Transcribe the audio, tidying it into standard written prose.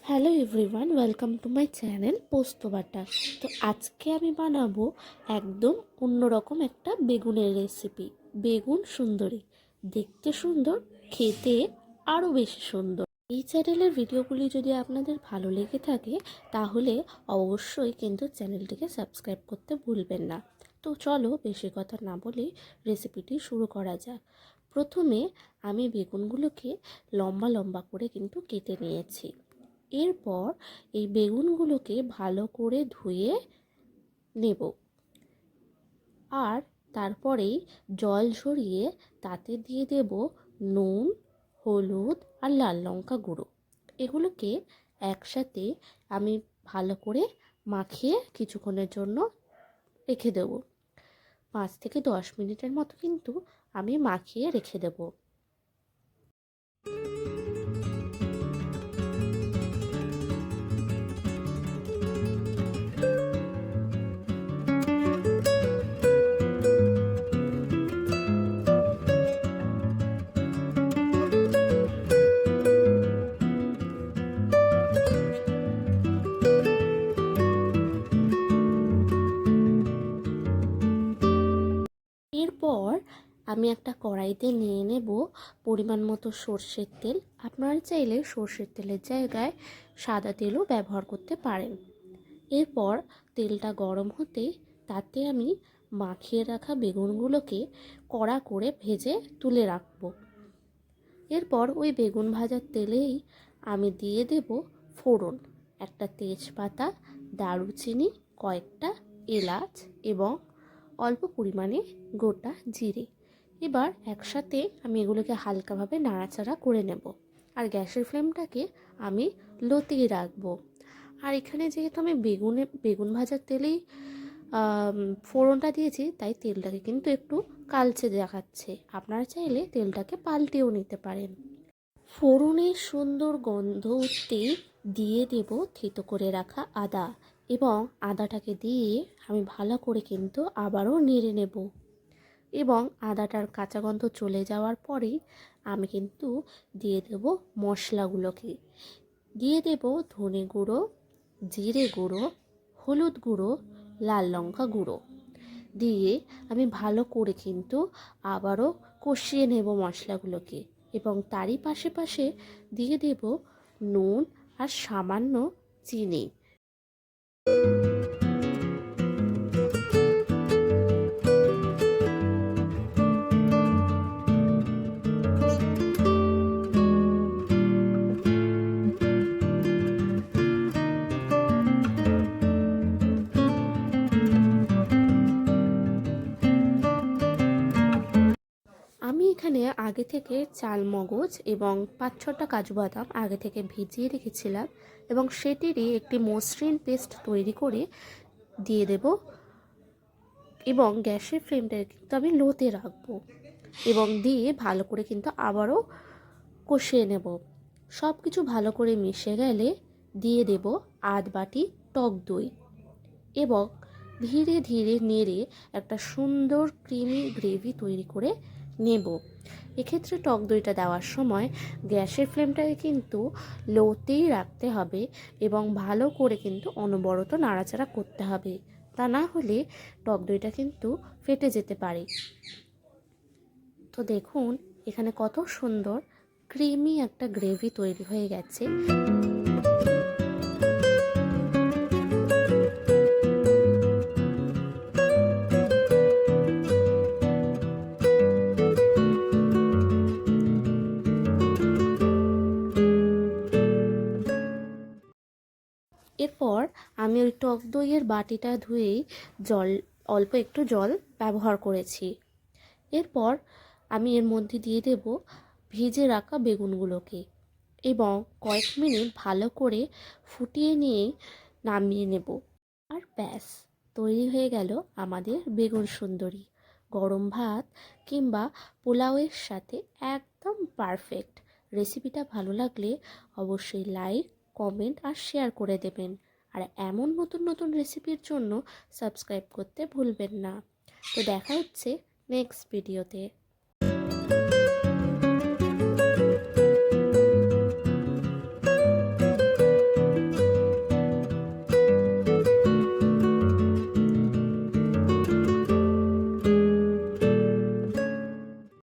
Hello everyone, welcome to my channel পোস্ত বাটা। তো আজকে আমি বানাবো একদম অন্যরকম একটা বেগুনের রেসিপি। বেগুন সুন্দরী, দেখতে সুন্দর, খেতে আরও বেশি সুন্দর। এই চ্যানেলের ভিডিওগুলি যদি আপনাদের ভালো লেগে থাকে তাহলে অবশ্যই কিন্তু চ্যানেলটিকে সাবস্ক্রাইব করতে ভুলবেন না। তো চলো বেশি কথা না বলে রেসিপিটি শুরু করা যাক। প্রথমে আমি বেগুনগুলোকে লম্বা লম্বা করে কিন্তু কেটে নিয়েছি। এরপর এই বেগুনগুলোকে ভালো করে ধুয়ে নেব, আর তারপরেই জল ঝরিয়ে তাতে দিয়ে দেব নুন, হলুদ আর লাল লঙ্কা গুঁড়ো। এগুলোকে একসাথে আমি ভালো করে মাখিয়ে কিছুক্ষণের জন্য রেখে দেব। 5 থেকে 10 মিনিটের মতো কিন্তু আমি মাখিয়ে রেখে দেব। এরপর আমি একটা কড়াইতে নিয়ে নেব পরিমাণ মতো সর্ষের তেল। আপনারা চাইলে সর্ষের তেলের জায়গায় সাদা তেলও ব্যবহার করতে পারেন। এরপর তেলটা গরম হতে তাতে আমি মাখিয়ে রাখা বেগুনগুলোকে কড়া করে ভেজে তুলে রাখব। এরপর ওই বেগুন ভাজার তেলেই আমি দিয়ে দেব ফোড়ন, একটা তেজপাতা, দারুচিনি, কয়েকটা এলাচ এবং অল্প পরিমাণে গোটা জিরে। এবার একসাথে আমি এগুলোকে হালকাভাবে নাড়াচাড়া করে নেব, আর গ্যাসের ফ্লেমটাকে আমি লোতেই রাখবো। আর এখানে যেহেতু আমি বেগুন ভাজার তেলেই ফোড়নটা দিয়েছি, তাই তেলটাকে কিন্তু একটু কালচে দেখাচ্ছে। আপনারা চাইলে তেলটাকে পাল্টেও নিতে পারেন। ফোড়নের সুন্দর গন্ধ উঠতেই দিয়ে দেব থেতো করে রাখা আদা, এবং আদাটাকে দিয়ে আমি ভালো করে কিন্তু আবারও নেড়ে নেব। এবং আদাটার কাঁচা গন্ধ চলে যাওয়ার পরেই আমি কিন্তু দিয়ে দেব মশলাগুলোকে। দিয়ে দেব ধনে গুঁড়ো, জিরে গুঁড়ো, হলুদ গুঁড়ো, লাল লঙ্কা গুঁড়ো। দিয়ে আমি ভালো করে কিন্তু আবারও কষিয়ে নেব মশলাগুলোকে, এবং তারই পাশে পাশে দিয়ে দেব নুন আর সামান্য চিনি। আমি এখানে আগে থেকে চাল মগজ এবং 5-6টা কাজু বাদাম আগে থেকে ভিজিয়ে রেখেছিলাম, এবং সেটিরই একটি মসৃণ পেস্ট তৈরি করে দিয়ে দেব। এবং গ্যাসের ফ্লেমটা কিন্তু আমি লোতে রাখবো, এবং দিয়ে ভালো করে কিন্তু আবারও কষিয়ে নেব। সব কিছু ভালো করে মিশে গেলে দিয়ে দেব আধ বাটি টক দই, এবং ধীরে ধীরে নেড়ে একটা সুন্দর ক্রিমি গ্রেভি তৈরি করে নেব। এক্ষেত্রে টক দইটা দেওয়ার সময় গ্যাসের ফ্লেমটাকে কিন্তু লোতেই রাখতে হবে, এবং ভালো করে কিন্তু অনবরত নাড়াচাড়া করতে হবে। তা না হলে টক দইটা কিন্তু ফেটে যেতে পারে। তো দেখুন এখানে কত সুন্দর ক্রিমি একটা গ্রেভি তৈরি হয়ে গেছে। এরপর আমি ওই টক দইয়ের বাটিটা ধুয়েই অল্প একটু জল ব্যবহার করেছি। এরপর আমি এর মধ্যে দিয়ে দেব ভেজে রাখা বেগুনগুলোকে, এবং কয়েক মিনিট ভালো করে ফুটিয়ে নিয়ে নামিয়ে নেব। আর ব্যাস, তৈরি হয়ে গেল আমাদের বেগুন সুন্দরী। গরম ভাত কিংবা পোলাওয়ের সাথে একদম পারফেক্ট। রেসিপিটা ভালো লাগলে অবশ্যই লাইক, কমেন্ট আর শেয়ার করে দেবেন। আর এমন নতুন নতুন রেসিপির জন্য সাবস্ক্রাইব করতে ভুলবেন না। তো দেখা হচ্ছে নেক্সট ভিডিওতে।